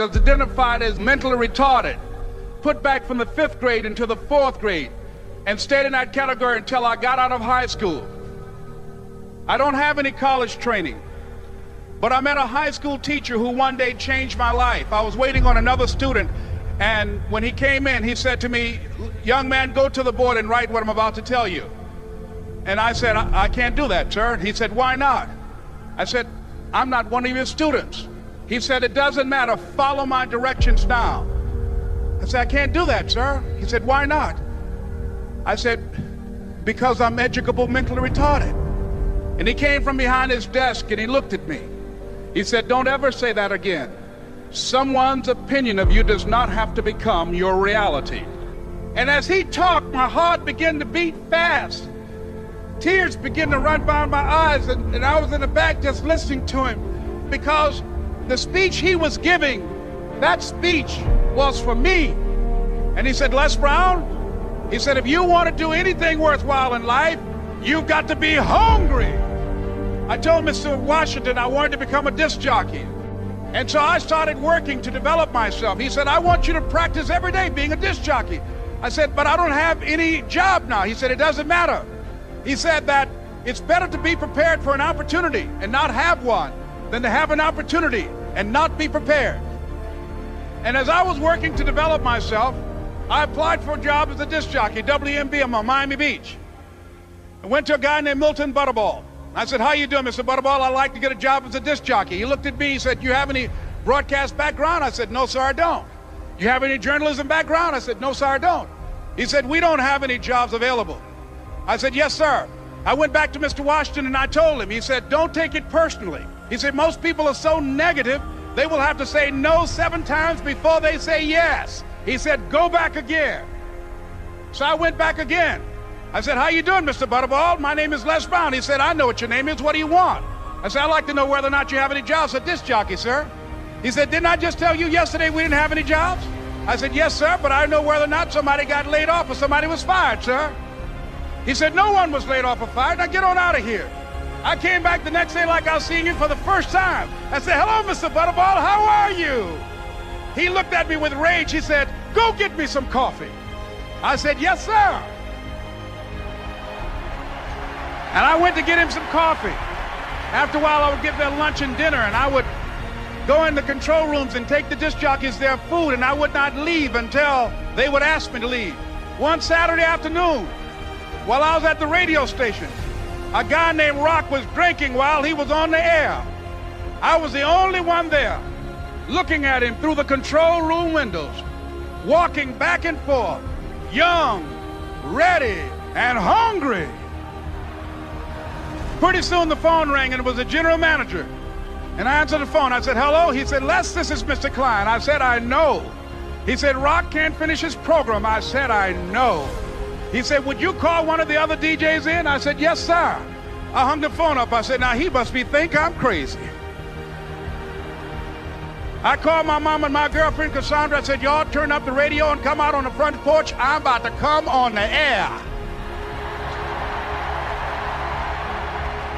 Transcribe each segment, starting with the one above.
was identified as mentally retarded, put back from the 5th grade into the 4th grade, and stayed in that category until I got out of high school. I don't have any college training, but I met a high school teacher who one day changed my life. I was waiting on another student, and when he came in, he said to me, "Young man, go to the board and write what I'm about to tell you." And I said, I can't do that, sir. He said, "Why not?" I said, "I'm not one of your students." He said, "It doesn't matter, follow my directions now." I said, "I can't do that, sir." He said, "Why not?" I said, "Because I'm educable mentally retarded." And he came from behind his desk and he looked at me. He said, "Don't ever say that again. Someone's opinion of you does not have to become your reality." And as he talked, my heart began to beat fast. Tears began to run down my eyes, and I was in the back just listening to him, because the speech he was giving, that speech was for me. And he said, "Les Brown," he said, "if you want to do anything worthwhile in life, you've got to be hungry." I told Mr. Washington I wanted to become a disc jockey. And so I started working to develop myself. He said, "I want you to practice every day being a disc jockey." I said, "But I don't have any job now." He said, "It doesn't matter." He said that it's better to be prepared for an opportunity and not have one than to have an opportunity and not be prepared. And as I was working to develop myself, I applied for a job as a disc jockey, WMBM on Miami Beach. I went to a guy named Milton Butterball. I said, "How you doing, Mr. Butterball? I'd like to get a job as a disc jockey." He looked at me, he said, "You have any broadcast background?" I said, "No, sir, I don't." "You have any journalism background?" I said, "No, sir, I don't." He said, "We don't have any jobs available." I said, "Yes, sir." I went back to Mr. Washington and I told him. He said, "Don't take it personally." He said, "Most people are so negative, they will have to say no 7 times before they say yes." He said, "Go back again." So I went back again. I said, "How you doing, Mr. Butterball? My name is Les Brown." He said, "I know what your name is. What do you want?" I said, "I'd like to know whether or not you have any jobs as a disc jockey, sir." He said, "Didn't I just tell you yesterday we didn't have any jobs?" I said, "Yes, sir, but I know whether or not somebody got laid off or somebody was fired, sir." He said, "No one was laid off or fired. Now get on out of here." I came back the next day like I was seeing him for the first time. I said, "Hello, Mr. Butterball, how are you?" He looked at me with rage. He said, "Go get me some coffee." I said, "Yes, sir." And I went to get him some coffee. After a while, I would get their lunch and dinner, and I would go in the control rooms and take the disc jockeys their food, and I would not leave until they would ask me to leave. One Saturday afternoon, while I was at the radio station, a guy named Rock was drinking while he was on the air. I was the only one there, looking at him through the control room windows, walking back and forth, young, ready, and hungry. Pretty soon the phone rang, and it was the general manager. And I answered the phone. I said, "Hello?" He said, "Les, this is Mr. Klein." I said, "I know." He said, "Rock can't finish his program." I said, "I know." He said, "Would you call one of the other DJs in?" I said, "Yes, sir." I hung the phone up. I said, "Now he must think I'm crazy." I called my mom and my girlfriend, Cassandra. I said, "Y'all turn up the radio and come out on the front porch. I'm about to come on the air."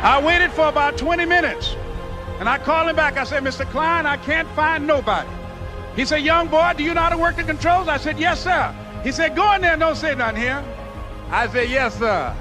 I waited for about 20 minutes, and I called him back. I said, "Mr. Klein, I can't find nobody." He said, "Young boy, do you know how to work the controls?" I said, "Yes, sir." He said, "Go in there and don't say nothing here." I said, "Yes, sir."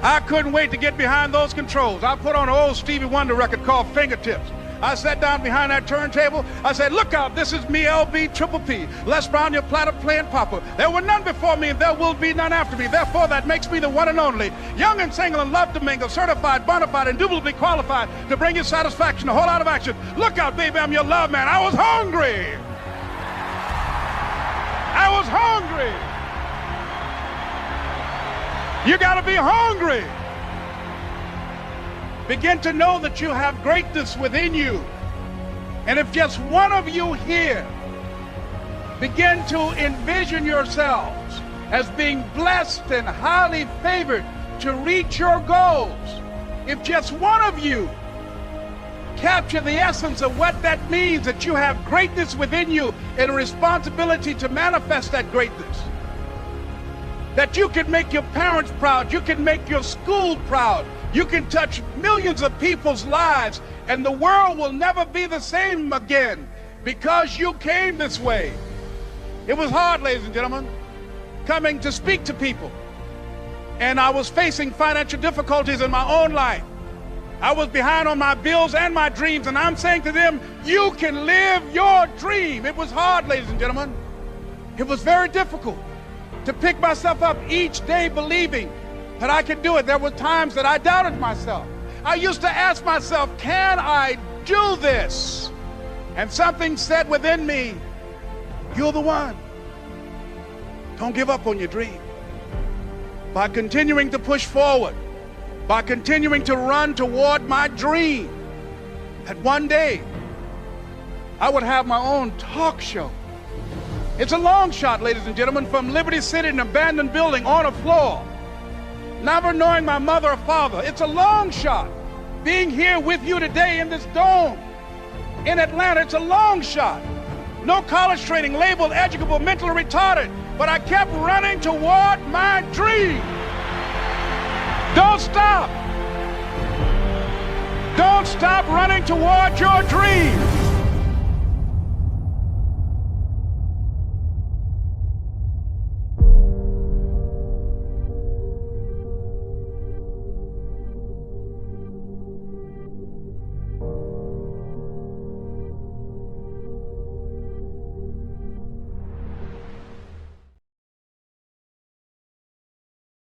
I couldn't wait to get behind those controls. I put on an old Stevie Wonder record called Fingertips. I sat down behind that turntable. I said, "Look out, this is me, LB Triple P, Les Brown, your platter playing papa. There were none before me, and there will be none after me. Therefore, that makes me the one and only. Young and single and love to mingle, certified, bona fide, indubitably qualified to bring you satisfaction, a whole lot of action. Look out, baby, I'm your love man." I was hungry. I was hungry. You gotta be hungry. Begin to know that you have greatness within you. And if just one of you here begin to envision yourselves as being blessed and highly favored to reach your goals, if just one of you capture the essence of what that means, that you have greatness within you and a responsibility to manifest that greatness, that you can make your parents proud, you can make your school proud, You can touch millions of people's lives, and the world will never be the same again because you came this way. It was hard, ladies and gentlemen, coming to speak to people. And I was facing financial difficulties in my own life. I was behind on my bills and my dreams, and I'm saying to them, you can live your dream. It was hard, ladies and gentlemen. It was very difficult to pick myself up each day believing that I could do it. There were times that I doubted myself. I used to ask myself, can I do this? And something said within me, you're the one. Don't give up on your dream. By continuing to push forward, by continuing to run toward my dream, that one day I would have my own talk show. It's a long shot, ladies and gentlemen, from Liberty City, an abandoned building on a floor, never knowing my mother or father. It's a long shot. Being here with you today in this dome in Atlanta, it's a long shot. No college training, labeled educable, mentally retarded, but I kept running toward my dream. Don't stop. Don't stop running toward your dream.